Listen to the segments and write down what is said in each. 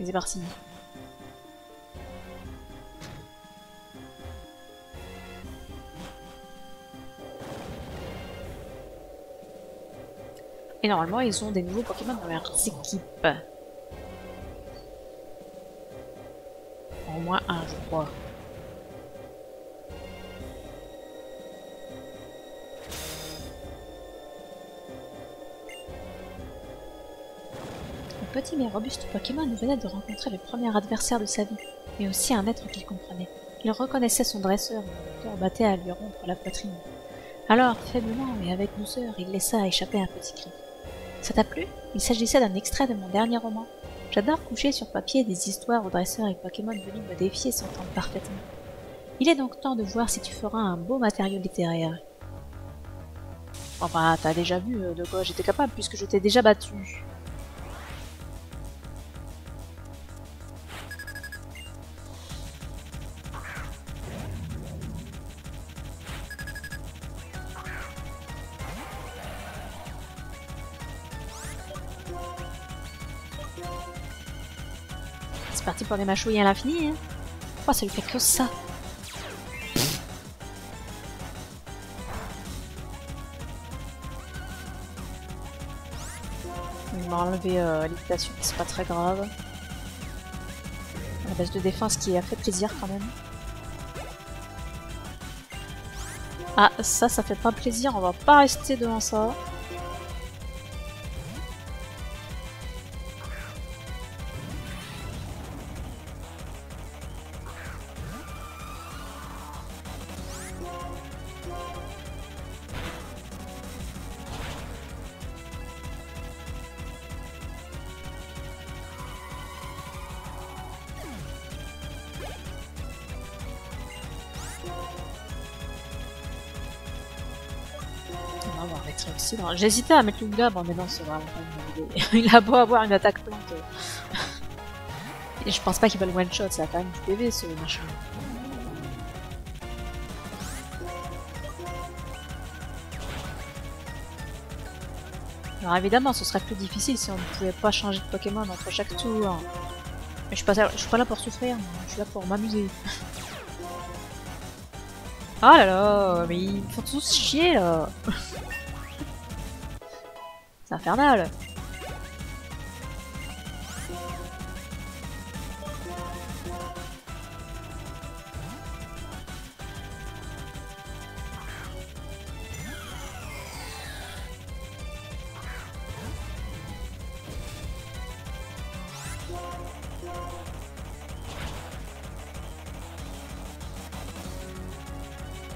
Et c'est parti. Et normalement, ils ont des nouveaux Pokémon dans leurs équipes. Au moins un, je crois. Le petit mais robuste Pokémon venait de rencontrer le premier adversaire de sa vie, mais aussi un être qu'il comprenait. Il reconnaissait son dresseur, et le cœur battait à lui rompre la poitrine. Alors, faiblement et avec douceur, il laissa échapper un petit cri. Ça t'a plu? Il s'agissait d'un extrait de mon dernier roman. J'adore coucher sur papier des histoires aux dresseurs et Pokémon venus me défier s'entendent parfaitement. Il est donc temps de voir si tu feras un beau matériau littéraire. Enfin, t'as déjà vu de quoi j'étais capable puisque je t'ai déjà battu. C'est parti pour les mâchouilles à l'infini, hein. Oh, ça lui fait que ça. Il m'a enlevé l'imitation, c'est pas très grave. La base de défense qui a fait plaisir quand même. Ah, ça fait pas plaisir, on va pas rester devant ça. J'hésitais à mettre Lunga, bon mais non c'est vraiment pas une bonne idée. Il a beau avoir une attaque plante. Et je pense pas qu'il va le one shot, ça a quand même du PV ce machin. Alors évidemment ce serait plus difficile si on ne pouvait pas changer de Pokémon entre chaque tour. Mais je suis pas là pour souffrir, je suis là pour m'amuser. Ah là là, mais ils me font tous chier là. C'est infernal.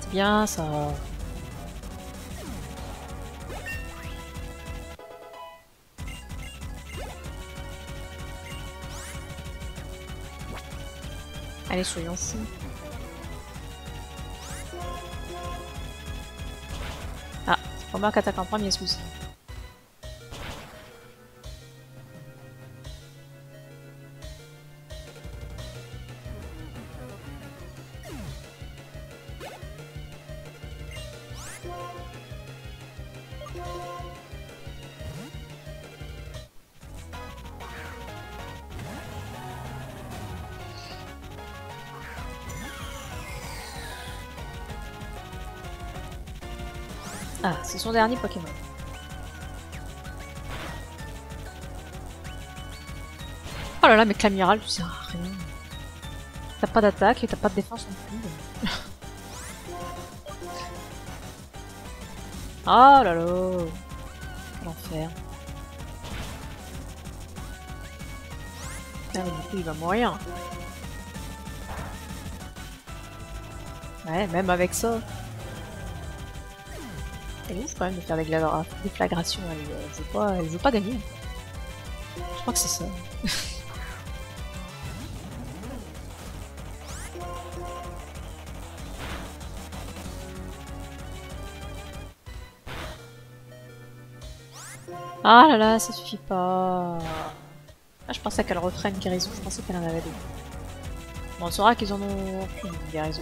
C'est bien ça. Allez, soyons fous. Ah, Remarque attaque en premier ce coup-ci. Ah, c'est son dernier Pokémon. Oh là là, mais Clamiral, tu sers à rien. T'as pas d'attaque et t'as pas de défense non plus. Oh là là. Quel enfer. Ah, mais du coup, il va mourir. Ouais, même avec ça. C'est ouf quand même de faire des flagrations. Elle veut pas gagner. Je crois que c'est ça. Ah là là, ça suffit pas. Ah, je pensais qu'elle referait une guérison, je pensais qu'elle en avait deux. Bon, on saura qu'ils en ont aucune guérison.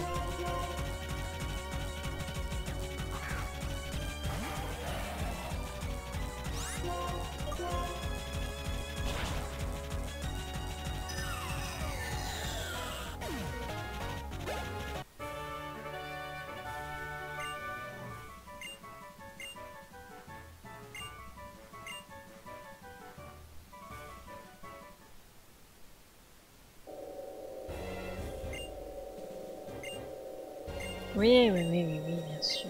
Oui, oui, oui, oui, oui, bien sûr.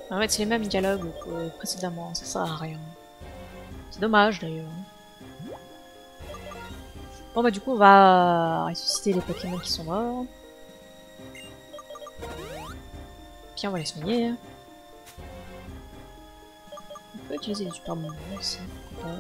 En fait, c'est les mêmes dialogues que précédemment, ça sert à rien. C'est dommage d'ailleurs. Bon bah du coup on va ressusciter les Pokémon qui sont morts. Puis on va les soigner. On peut utiliser les super moments aussi, pourquoi pas.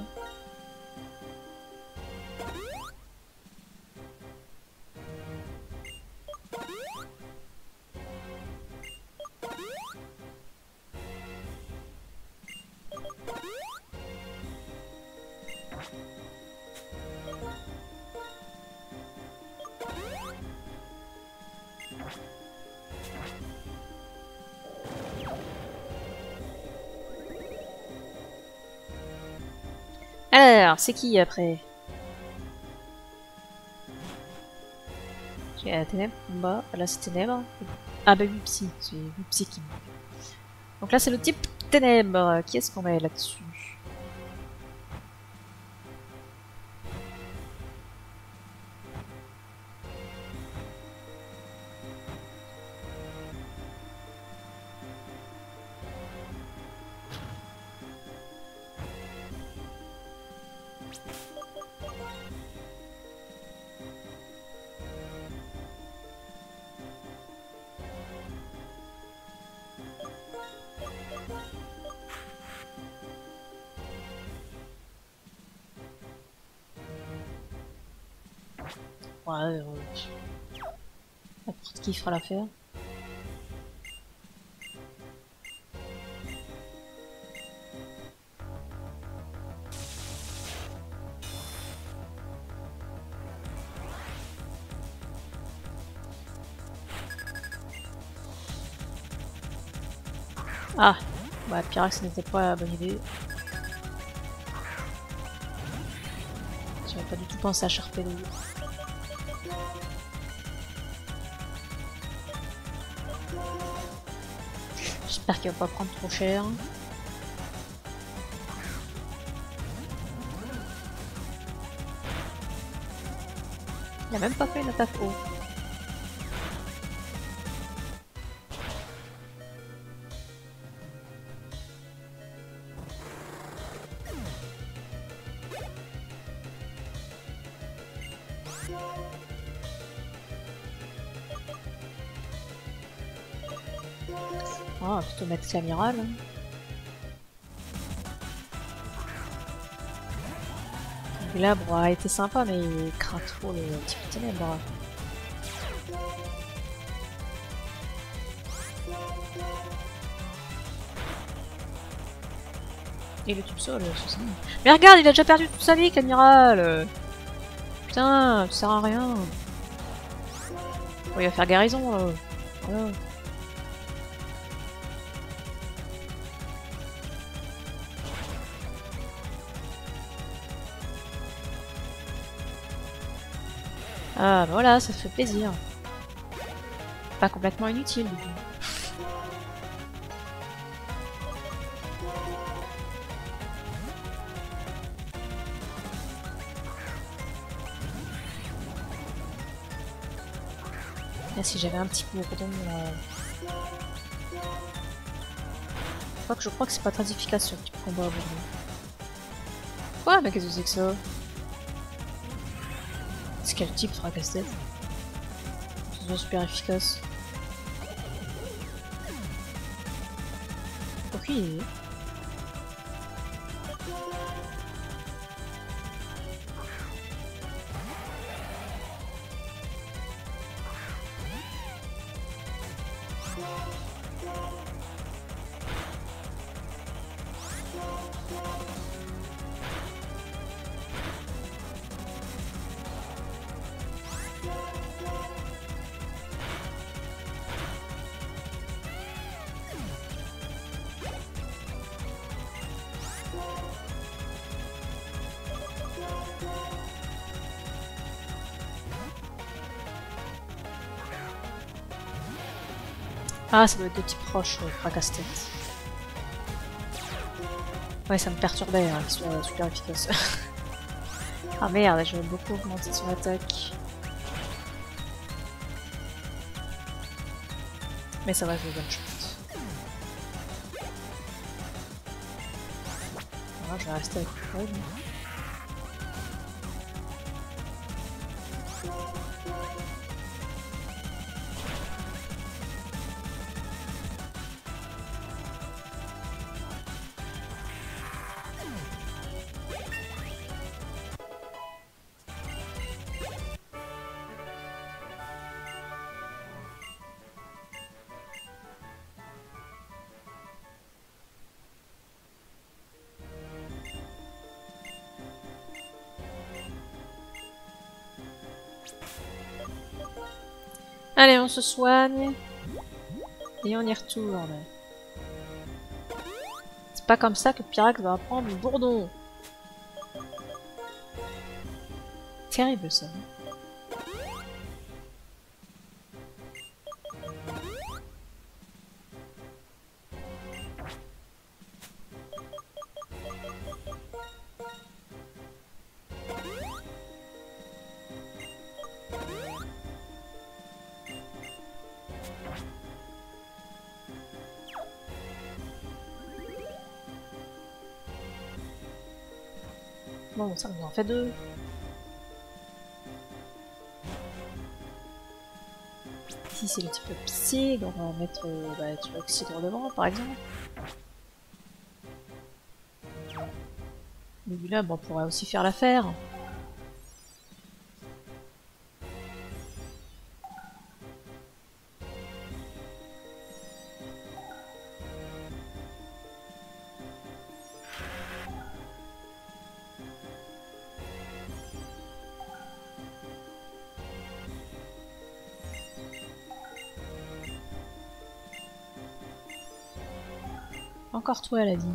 Alors, c'est qui après? J'ai la ténèbre en bas, là c'est ténèbres. Ah bah oui, psy, c'est psy qui manque. Donc là c'est le type ténèbres. Qui est-ce qu'on met là-dessus? Ouais, n'importe qui fera l'affaire. Ah, bah Pyrax n'était pas la bonne idée. J'avais pas du tout pensé à charper les... J'espère qu'il va pas prendre trop cher. Il a même pas fait une attaque haut. Ah, plutôt mettre l'amiral. Glabre a été sympa, mais il craint trop le type ténèbres. Et le tube sol, c'est ça. Mais regarde, il a déjà perdu toute sa vie, l'amiral. Putain, ça sert à rien. Oh, il va faire guérison, là. Voilà. Ah, bah voilà, ça fait plaisir. Pas complètement inutile, du coup. Là, si j'avais un petit bourdon, je crois que c'est pas très efficace sur le type combat bourdon. Quoi? Mais qu'est-ce que c'est que ça? C'est quel type fracasse-tête? C'est super efficace. Aucune idée. Ah, ça doit être de type proche, fracasse-tête. Ouais, ça me perturbait hein, qu'il soit super efficace. Ah merde, je vais beaucoup augmenter son attaque. Mais ça va, je le one shot. Alors, je vais rester avec le Fred. Allez, on se soigne. Et on y retourne. C'est pas comme ça que Pyrax va apprendre le bourdon. Terrible ça. Bon, ça nous en fait deux. Ici c'est le type psy, donc on va mettre du oxydre devant par exemple. Mais là, bon, on pourrait aussi faire l'affaire. Encore toi, elle a dit.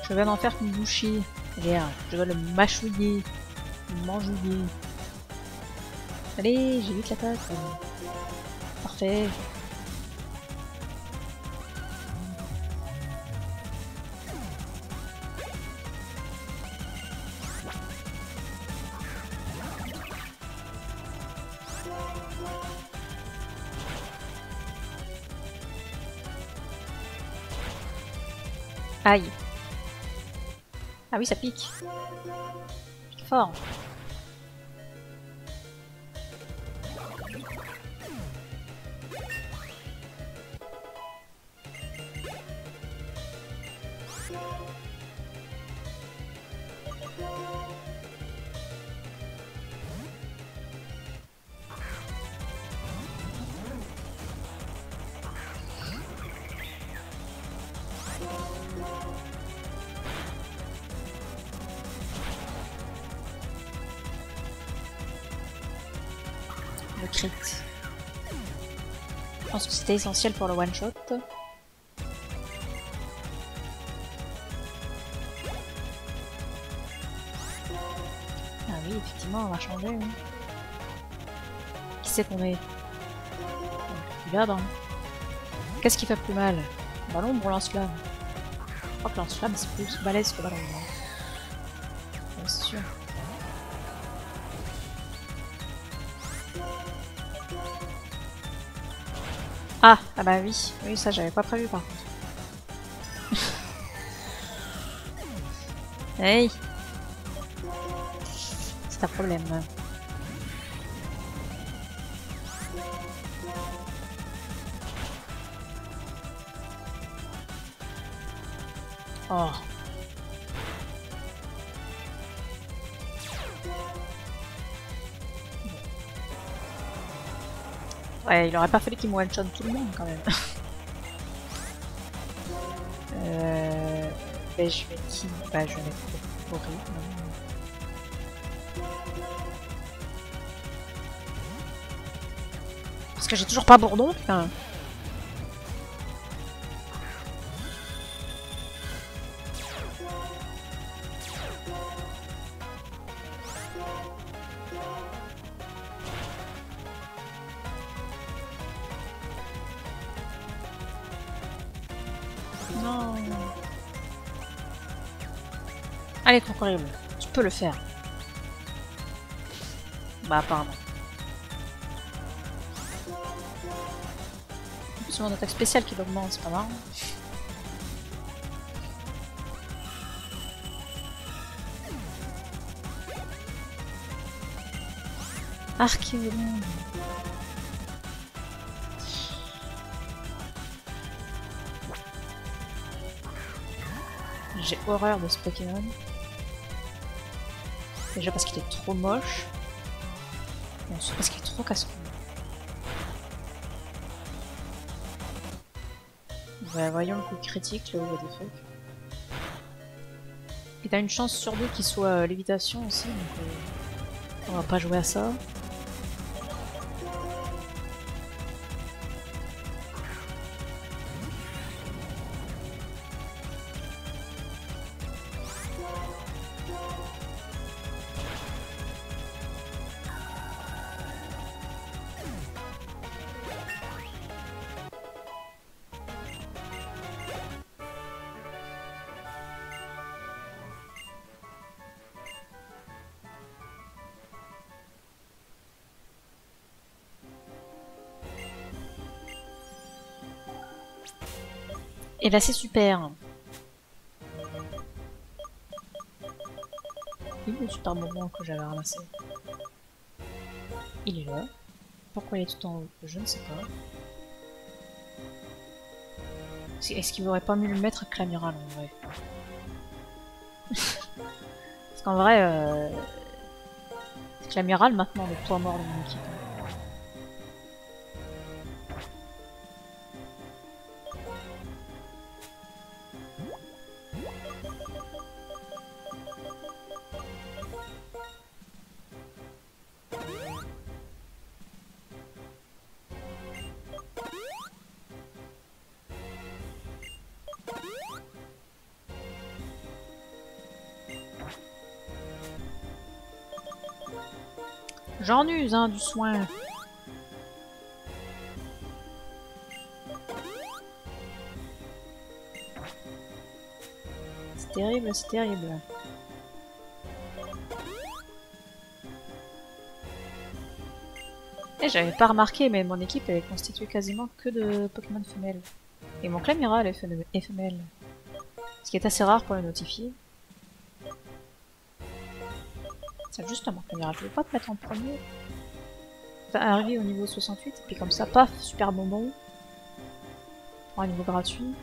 Je vais en faire qu'une bouchée. Regarde, je vais le mâchouiller, le manjouiller. Allez, j'ai vite l'attaque. Parfait. Aïe. Ah oui, ça pique. Pique fort. Le crit. Je pense que c'était essentiel pour le one shot. Ah oui, effectivement, on va changer. Hein. Qui c'est qu'on est? Regarde. Hein. Qu'est-ce qui fait plus mal? Ballon ou lance-flamme? Je crois que lance-flamme c'est plus balèze que ballon. Hein. Ouais, c'est sûr. Ah bah oui, oui ça j'avais pas prévu par contre. Hey, c'est un problème. Oh. Ouais, il aurait pas fallu qu'il me one-shot tout le monde quand même. Ben je vais qui? Bah je vais mettre Ori. Parce que j'ai toujours pas Bourdon, putain. Non. Allez, Crocodile, tu peux le faire. Bah, apparemment. C'est mon attaque spéciale qui l'augmente, c'est pas marrant. Archéolon. J'ai horreur de ce Pokémon. Déjà parce qu'il est trop moche. Et ensuite parce qu'il est trop casse-couille. Ouais, voyons le coup critique là où il y a des trucs. Et t'as une chance sur deux qu'il soit lévitation aussi, donc on va pas jouer à ça. Et là c'est super. Il est le super moment que j'avais ramassé. Il est là. Pourquoi il est tout en haut? Je ne sais pas. Est-ce qu'il aurait pas mieux le mettre que l'amiral en vrai? Parce qu'en vrai, c'est que l'amiral maintenant le poids mort de mon équipe. J'en use, hein, du soin. C'est terrible, c'est terrible. Et j'avais pas remarqué, mais mon équipe elle est constituée quasiment que de Pokémon femelles. Et mon Clamira est femelle. Ce qui est assez rare pour le notifier. C'est justement, Clamira, je veux pas te mettre en premier. T'as arrivé au niveau 68, et puis comme ça, paf, super bonbon. Pour un niveau gratuit.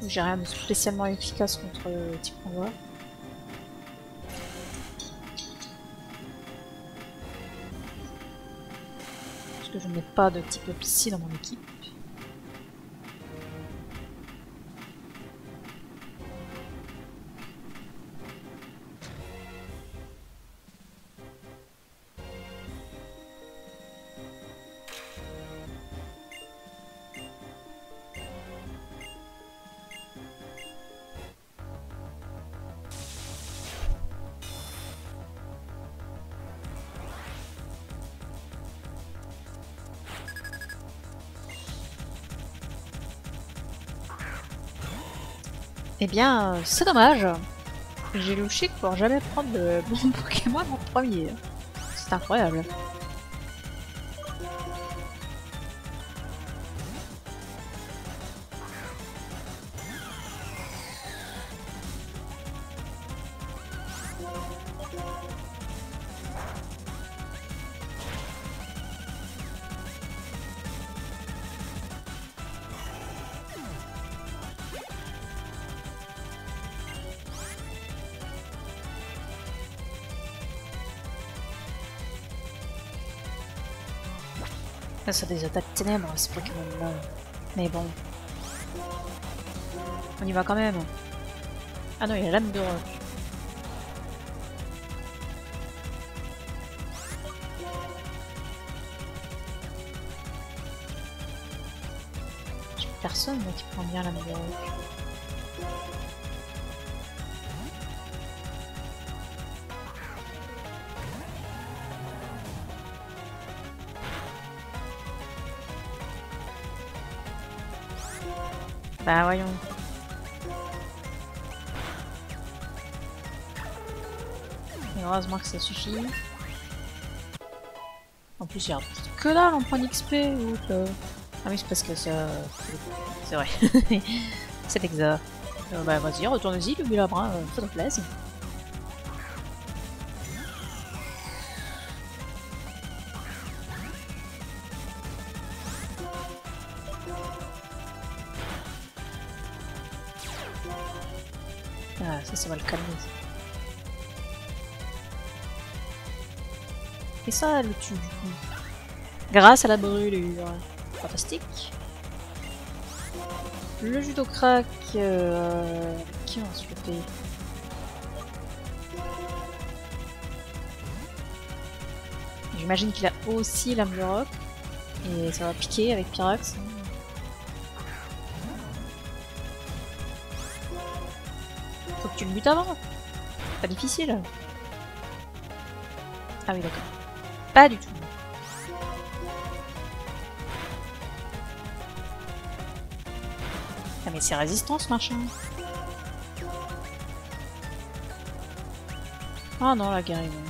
J'ai rien de spécialement efficace contre le type convoi. Parce que je n'ai pas de type psy dans mon équipe. Eh bien, c'est dommage. J'ai le chic pour jamais prendre de bon Pokémon en premier. C'est incroyable. Ça a des attaques ténèbres, ces Pokémon-là. Mais bon. On y va quand même. Ah non, il y a l'âme de roc. J'ai personne qui prend bien l'âme de roc. Bah voyons. Et heureusement que ça suffit. En plus, il y a que dalle en point d'XP. Ah oui, c'est parce que ça... C'est vrai. C'est exact. Bah vas-y, retourne-y, le Labrin, ça te plaise. Ah, ça va le calmer. Et ça, le tue du coup. Grâce à la brûlure. Fantastique. Le judo crack. Qui on se le fait? J'imagine qu'il a aussi l'âme de roc. Et ça va piquer avec Pyrax. Faut que tu le butes avant. Pas difficile. Ah oui, d'accord. Pas du tout. Ah mais c'est résistant ce machin. Ah non, la guerre est bonne.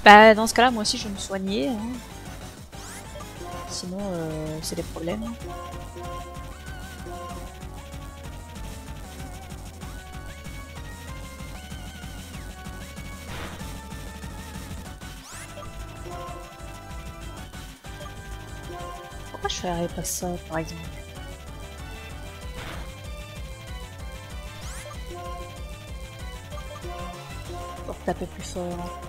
Bah dans ce cas-là, moi aussi je vais me soigner. Hein. Sinon, c'est des problèmes. Pourquoi je ferais pas ça, par exemple? Pour taper plus fort.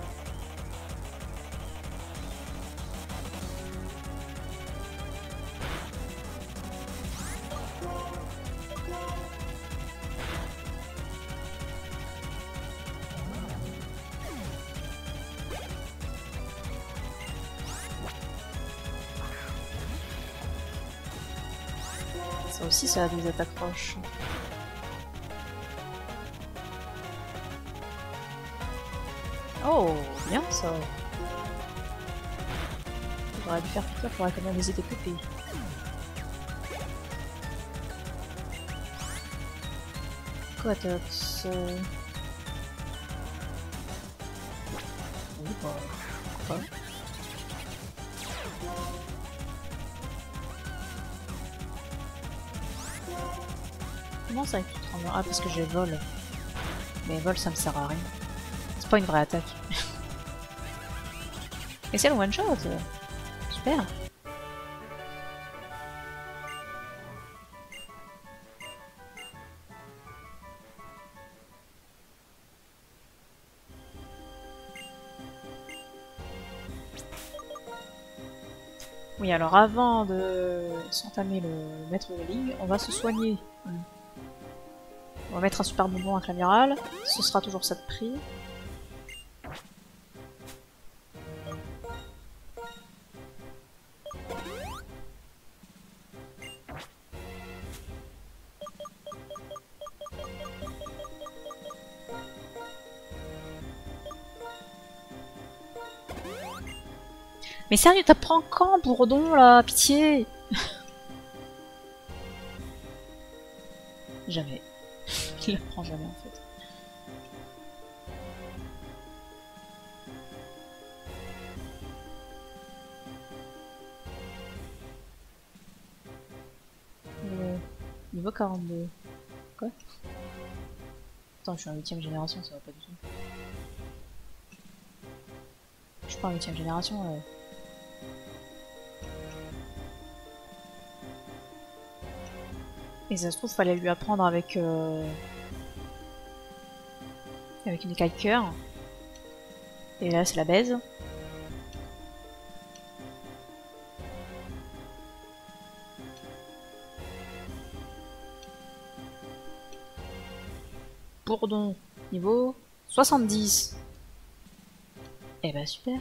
Ça aussi, ça a des attaques proches. Oh, bien ça. J'aurais dû faire tout ça pour économiser des pépés. Quatox. Oui, bah. Pourquoi pas. Comment ça avec tout tremblement? Ah, parce que j'ai vol. Mais vol, ça me sert à rien. C'est pas une vraie attaque. Et c'est le one shot. Super. Oui, alors avant de s'entamer le maître de ligue, on va se soigner. On va mettre un super bonbon avec l'amiral. Ce sera toujours ça de prix. Mais sérieux, t'apprends quand, Bourdon, là? Pitié! Jamais. Il apprend jamais, en fait. Niveau 42. Quoi? Attends, je suis en 8ème génération, ça va pas du tout. Je suis pas en 8ème génération, Et ça se trouve, fallait lui apprendre avec avec une écaille cœur. Et là, c'est la baise. Bourdon, niveau 70. Eh ben super.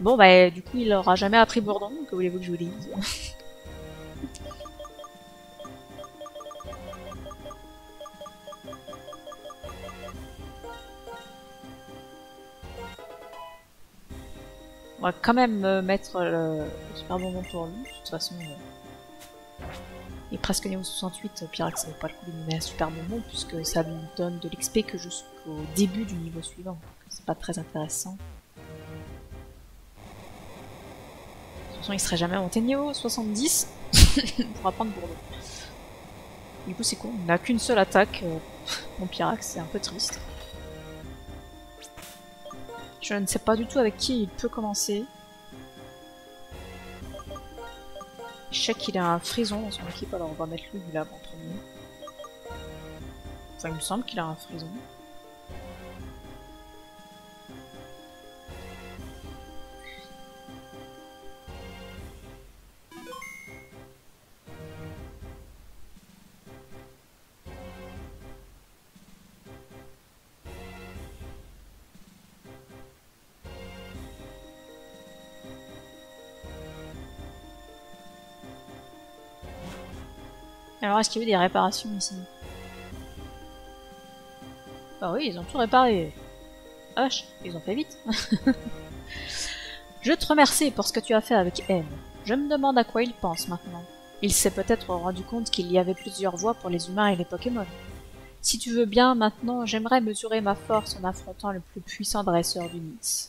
Bon bah du coup il aura jamais appris Bourdon, que voulez-vous que je vous dise? On va quand même mettre le super bonbon pour lui. De toute façon, il est presque niveau 68. Pyrax, ça vaut pas le coup de lui mettre un super bonbon puisque ça lui donne de l'XP que jusqu'au début du niveau suivant. C'est pas très intéressant. De toute façon, il serait jamais monté de niveau 70 pour apprendre Bourdon. Du coup, c'est con. Il n'a qu'une seule attaque. Mon Pyrax, c'est un peu triste. Je ne sais pas du tout avec qui il peut commencer. Je sais qu'il a un frison dans son équipe, alors on va mettre lui là en premier. Enfin, il me semble qu'il a un frison. Alors, est-ce qu'il y a eu des réparations ici? Ah oui, ils ont tout réparé. Hush, ils ont fait vite. Je te remercie pour ce que tu as fait avec M. Je me demande à quoi il pense maintenant. Il s'est peut-être rendu compte qu'il y avait plusieurs voies pour les humains et les Pokémon. Si tu veux bien, maintenant, j'aimerais mesurer ma force en affrontant le plus puissant dresseur du Nix.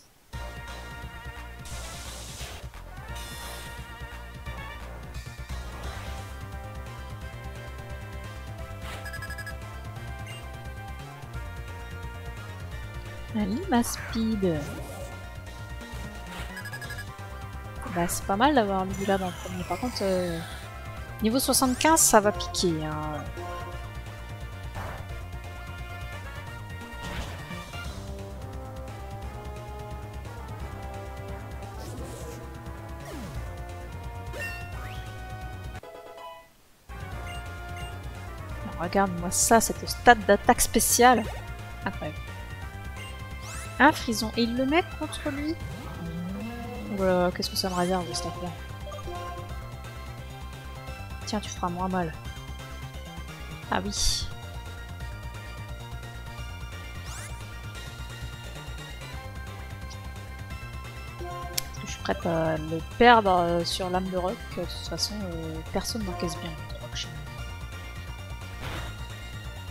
Un Limaspeed. Bah, c'est pas mal d'avoir lui là dans le premier. Par contre, niveau 75, ça va piquer. Hein. Regarde-moi ça, cette stade d'attaque spéciale. Incroyable. Un frison. Et il le met contre lui. Voilà, qu'est-ce que ça me réserve de cette affaire? Tiens, tu feras moins mal. Ah oui. Est-ce que je suis prête à le perdre sur l'âme de roc? De toute façon, personne n'encaisse bien le roc chez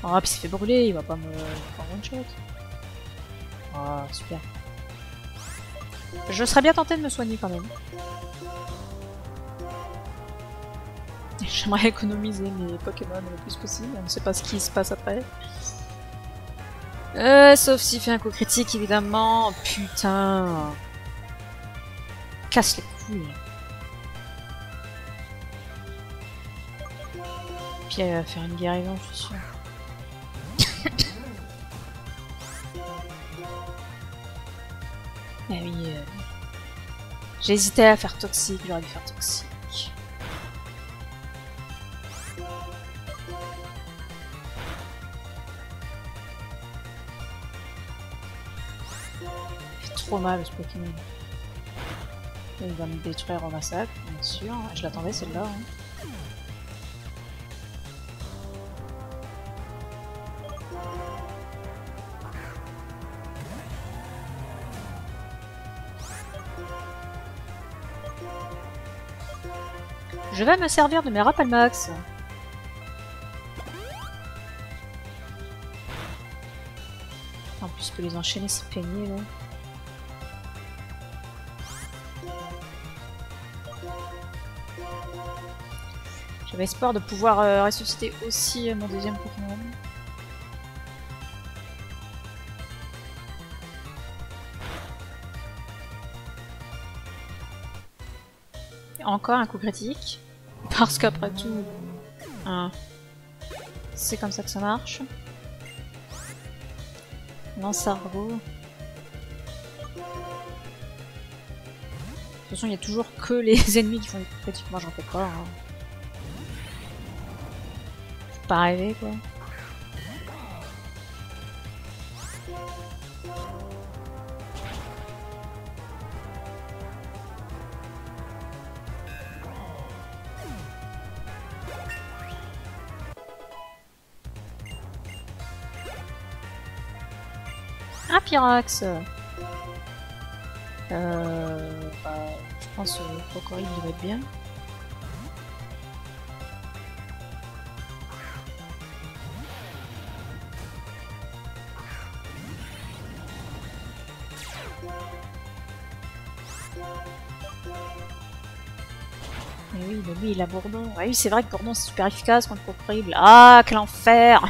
moi. Ah, puis il s'est fait brûler, il va pas me faire one shot. Ah, super. Je serais bien tenté de me soigner quand même. J'aimerais économiser mes Pokémon le plus possible, on ne sait pas ce qui se passe après. Sauf s'il fait un coup critique évidemment. Putain. Casse les couilles. Puis elle va faire une guérison, je suis sûre. Ah oui, j'hésitais à faire toxique, j'aurais dû faire toxique. Il fait trop mal ce Pokémon. Il va me détruire au massacre, bien sûr. Je l'attendais celle-là. Hein. Je vais me servir de mes rappels max. En plus, je peux les enchaîner, c'est peigné là. J'avais espoir de pouvoir ressusciter aussi mon deuxième Pokémon. Encore un coup critique. Parce qu'après tout, hein, c'est comme ça que ça marche. Lance-argot. De toute façon, il n'y a toujours que les ennemis qui font des coups critiques. Moi, j'en fais pas. Hein. Faut pas rêver, quoi. Un Pyrax. Je pense que le crocodile il va être bien. Mais oui, mais lui il a Bourdon. Ah oui, c'est vrai que Bourdon c'est super efficace contre le crocodile. Ah, quel enfer!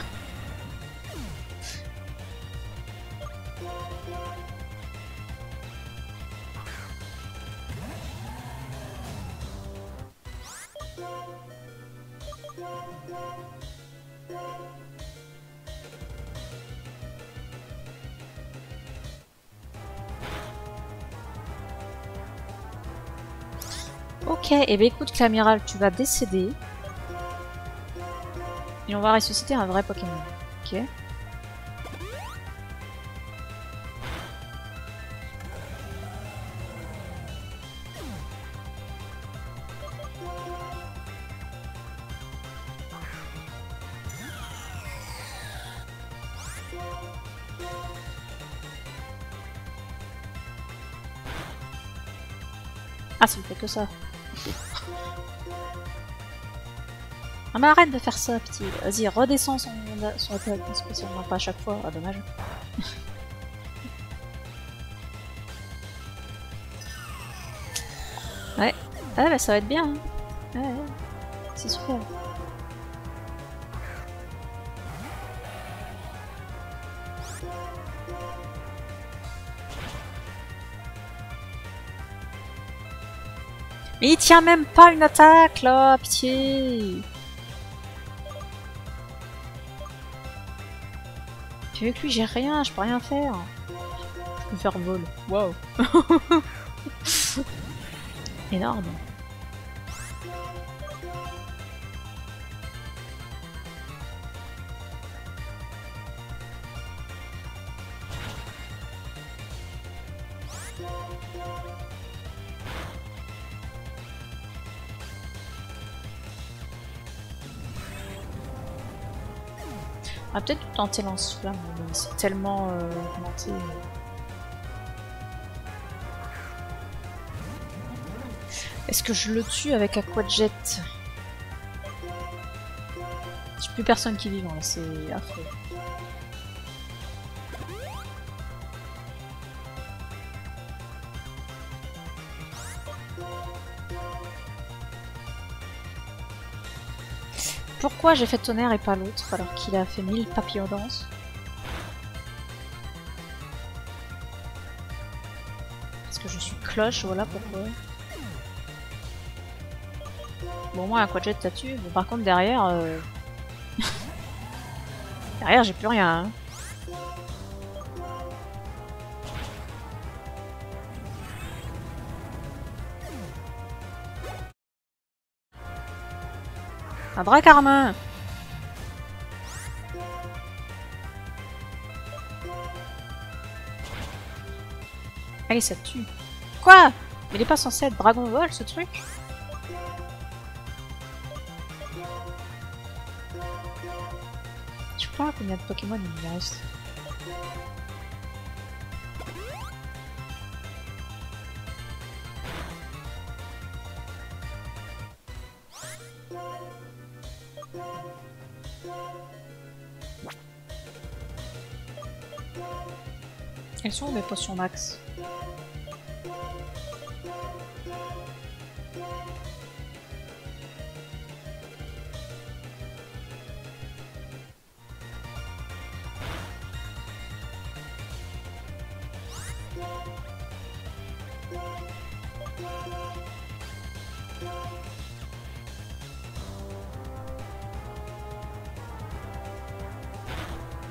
Ok, et ben écoute Clamiral, tu vas décéder. Et on va ressusciter un vrai Pokémon. Ok. Ah, ça me fait que ça. Ah mais arrête de faire ça, petit. Vas-y, redescends son attaque spéciale. Non, pas à chaque fois. Ah, dommage. Ouais. Ah bah ça va être bien. Hein. Ouais. C'est super. Mais il tient même pas une attaque là, pitié. Tu veux que lui j'ai rien, je peux rien faire. Je peux faire vol. Waouh. Énorme. On va peut-être tenter lance-flamme, mais c'est tellement augmenté. Est-ce que je le tue avec Aquajet? J'ai plus personne qui vit, là, c'est affreux. Pourquoi j'ai fait tonnerre et pas l'autre alors qu'il a fait 1000 papillons danse? Parce que je suis cloche, voilà pourquoi. Bon, moi, un quadjet t'as tué. Bon, par contre, derrière... derrière, j'ai plus rien. Hein. Un Dracarmin. Allez, ça tue. Quoi? Mais il est pas censé être Dragon Ball, ce truc? Je sais pas combien de Pokémon il me reste. Elles sont où mes potions max?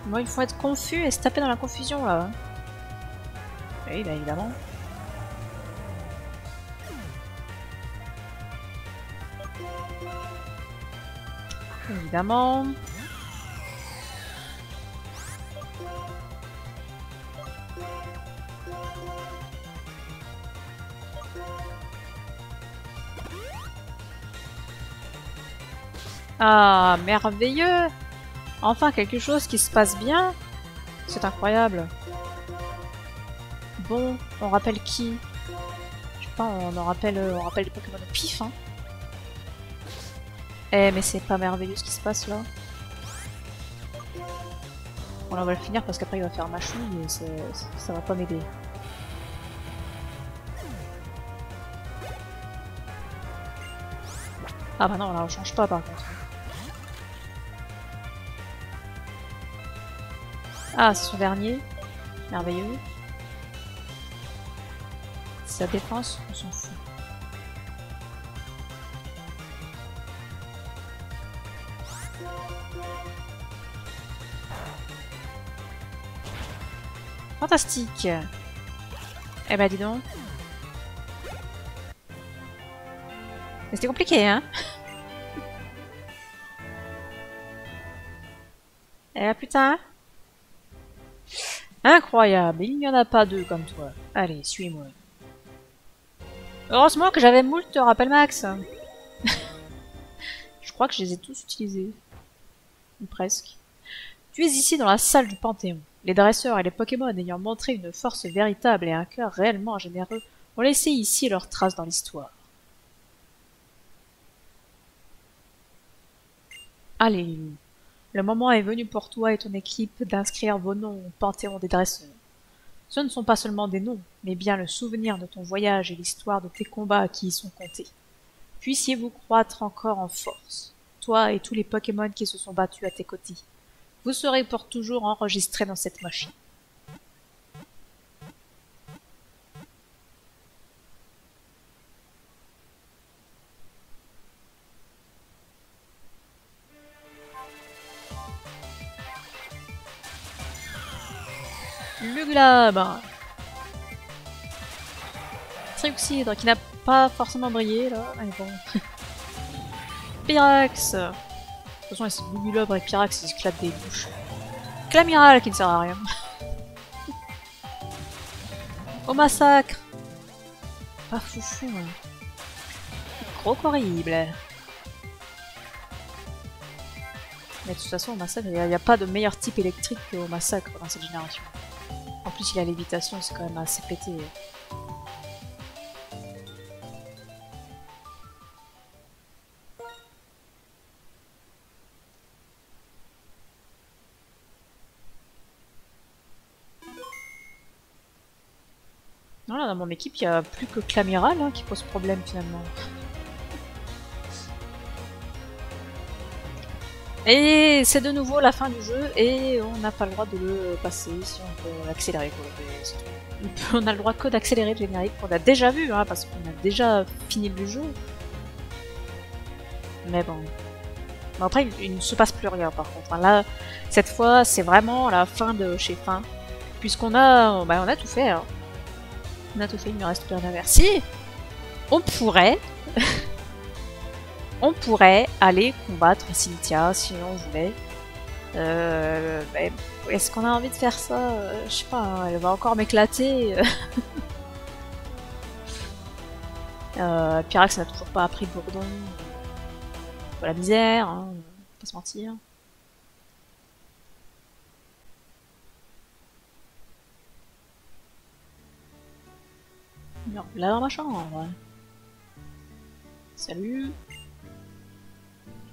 Moi, il faut être confus et se taper dans la confusion là. Oui, bah évidemment. Évidemment. Ah, merveilleux! Enfin, quelque chose qui se passe bien. C'est incroyable. Bon, on rappelle qui? Je Putain, on rappelle les Pokémon au pif, hein. Eh, mais c'est pas merveilleux ce qui se passe là. Bon, là, on va le finir parce qu'après il va faire machouille et ça va pas m'aider. Ah bah non, là on change pas par contre. Ah, c'est son dernier. Merveilleux. Sa défense, on s'en fout. Fantastique. Eh ben dis donc. Mais c'était compliqué, hein. Eh ben putain. Incroyable, il n'y en a pas deux comme toi. Allez, suis-moi. Heureusement que j'avais moult te rappel max. Je crois que je les ai tous utilisés. Ou presque. Tu es ici dans la salle du Panthéon. Les dresseurs et les Pokémon ayant montré une force véritable et un cœur réellement généreux ont laissé ici leurs traces dans l'histoire. Allez, le moment est venu pour toi et ton équipe d'inscrire vos noms au Panthéon des dresseurs. Ce ne sont pas seulement des noms, mais bien le souvenir de ton voyage et l'histoire de tes combats qui y sont comptés. Puissiez-vous croître encore en force, toi et tous les Pokémon qui se sont battus à tes côtés. Vous serez pour toujours enregistrés dans cette machine. Luglabre. Trioxydre qui n'a pas forcément brillé là, mais bon. Pyrax. De toute façon, c'est Luglabre et Pyrax, ils se clapent des bouches. Clamiral qui ne sert à rien. Au massacre. Pas foufou. Hein. Horrible. Mais de toute façon, au massacre, il n'y a pas de meilleur type électrique qu'au massacre dans cette génération. En plus, il a l'évitation, c'est quand même assez pété. Non, là, dans mon équipe, il n'y a plus que Clamiral hein, qui pose problème finalement. Et c'est de nouveau la fin du jeu et on n'a pas le droit de le passer si on veut accélérer. On a le droit que d'accélérer le générique qu'on a déjà vu, hein, parce qu'on a déjà fini le jeu. Mais bon. Mais après, il ne se passe plus rien par contre. Là, cette fois, c'est vraiment la fin de chez fin. Puisqu'on a, bah, on a tout fait. Hein. On a tout fait, il ne reste plus rien à faire. Si on pourrait... On pourrait aller combattre Cynthia si on voulait. Est-ce qu'on a envie de faire ça? Je sais pas, hein, elle va encore m'éclater. Pyrax n'a toujours pas appris Bourdon. Pour la misère, hein, on va pas se mentir. Non, là dans ma chambre. Salut.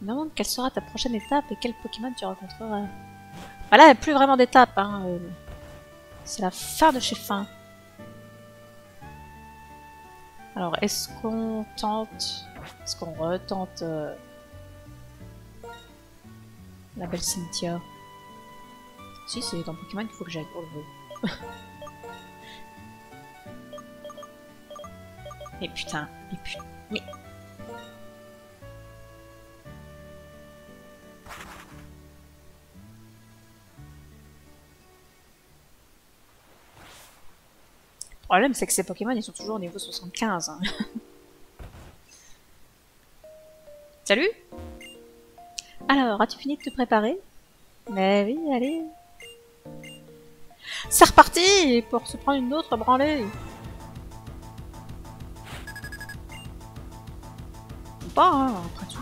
Je me demande quelle sera ta prochaine étape et quel Pokémon tu rencontreras. Voilà, il n'y a plus vraiment d'étape. Hein. C'est la fin de chez fin. Alors, est-ce qu'on tente... Est-ce qu'on retente la belle Cynthia? Si, c'est dans Pokémon qu'il faut que j'aille pour le jeu. Et putain, mais... Le problème, c'est que ces Pokémon, ils sont toujours au niveau 75. Hein. Salut! Alors, as-tu fini de te préparer? Mais oui, allez. C'est reparti pour se prendre une autre branlée. Ou pas, hein, après tout.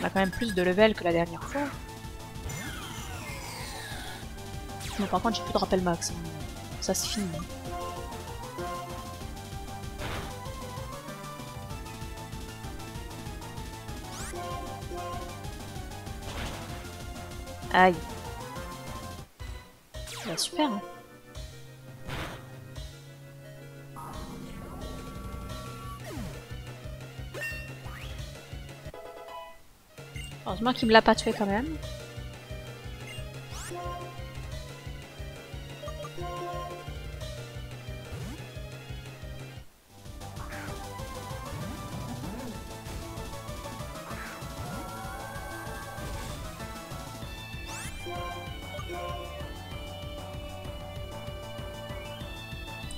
On a quand même plus de level que la dernière fois. Bon, par contre, j'ai plus de rappel max. Hein. Ça c'est fini. Aïe. Bah, super. Heureusement qu'il me l'a pas tué quand même.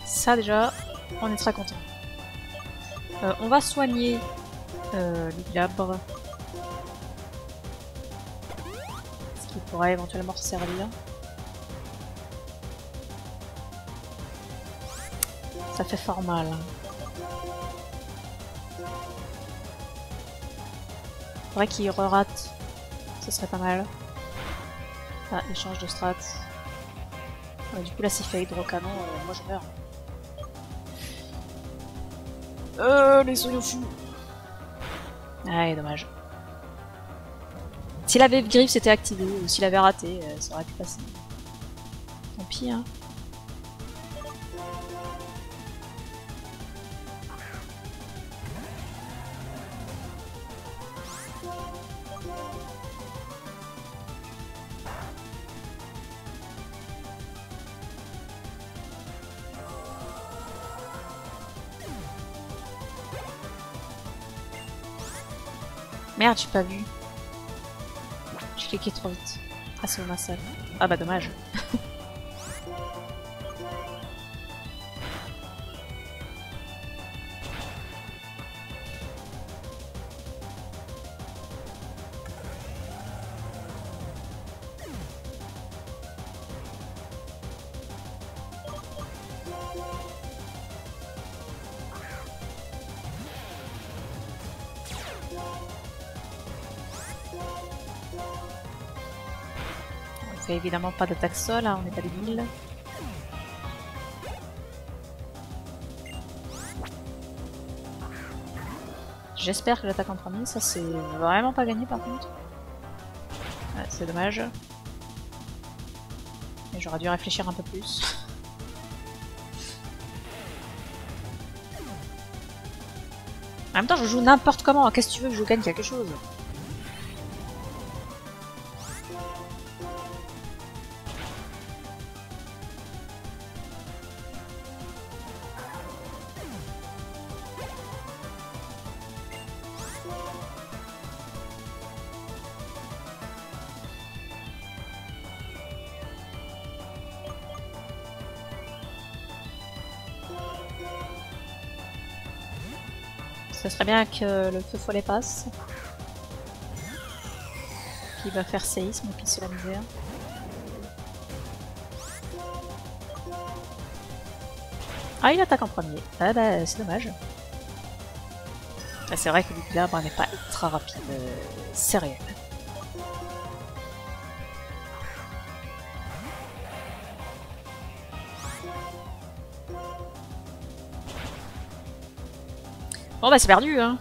Ça déjà, on est très content. On va soigner le glabre. Ce qui pourrait éventuellement servir. Ça fait fort mal. Faudrait qu'il re-rate. Ce serait pas mal. Ah, échange de strat. Ouais, du coup là s'il fait hydrocanon, moi je meurs. Les Soyofu. Ah, dommage. Si la Wave Griffe s'était activée, ou s'il avait raté, ça aurait pu passer. Tant pis, hein. Merde, j'ai pas vu. J'ai cliqué trop vite. Ah, c'est ma salle. Ah bah dommage. On fait évidemment pas d'attaque sol, hein, on n'est pas débile. J'espère que l'attaque en premier, ça c'est vraiment pas gagné par contre. Ouais, c'est dommage. Et j'aurais dû réfléchir un peu plus. En même temps, je joue n'importe comment, qu'est-ce que tu veux que je gagne quelque chose? Ça serait bien que le feu follet passe. Qui va faire séisme et puis c'est la misère. Ah, il attaque en premier. Ah bah c'est dommage. Ah, c'est vrai que le glabre n'est pas ultra rapide. C'est réel. Bon bah c'est perdu hein.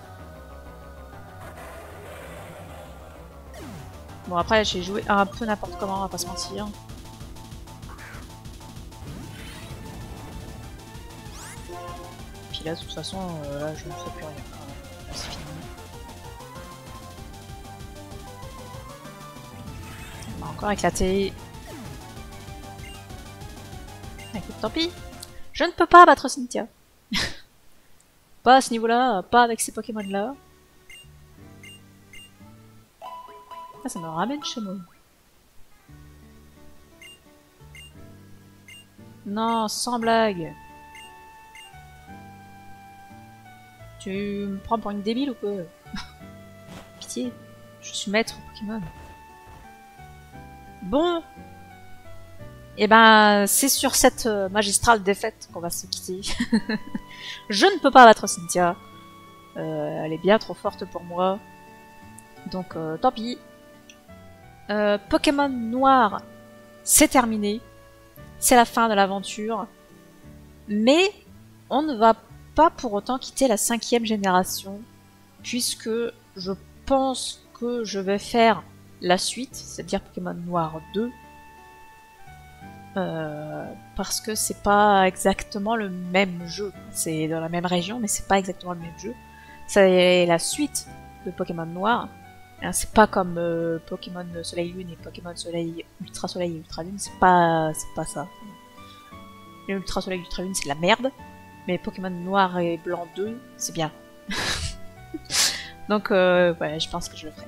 Bon après j'ai joué un peu n'importe comment, on va pas se mentir. Puis là de toute façon là je ne fais plus rien. Là c'est fini. On va encore éclater. Écoute, tant pis. Je ne peux pas battre Cynthia. Pas à ce niveau-là, pas avec ces Pokémon-là. Ah, ça me ramène chez moi. Non, sans blague. Tu me prends pour une débile ou quoi? Pitié, je suis maître Pokémon. Bon. Et ben, c'est sur cette magistrale défaite qu'on va se quitter. Je ne peux pas battre Cynthia. Elle est bien trop forte pour moi. Donc tant pis. Pokémon Noir, c'est terminé. C'est la fin de l'aventure. Mais on ne va pas pour autant quitter la 5e génération. Puisque je pense que je vais faire la suite, c'est-à-dire Pokémon Noir 2, parce que c'est pas exactement le même jeu. C'est dans la même région, mais c'est pas exactement le même jeu. C'est la suite de Pokémon Noir. Hein, c'est pas comme Pokémon Soleil Lune et Pokémon Soleil Ultra Soleil et Ultra Lune, c'est pas ça. Le Ultra Soleil Ultra Lune c'est de la merde, mais Pokémon Noir et Blanc 2 c'est bien. Donc ouais, je pense que je le ferai.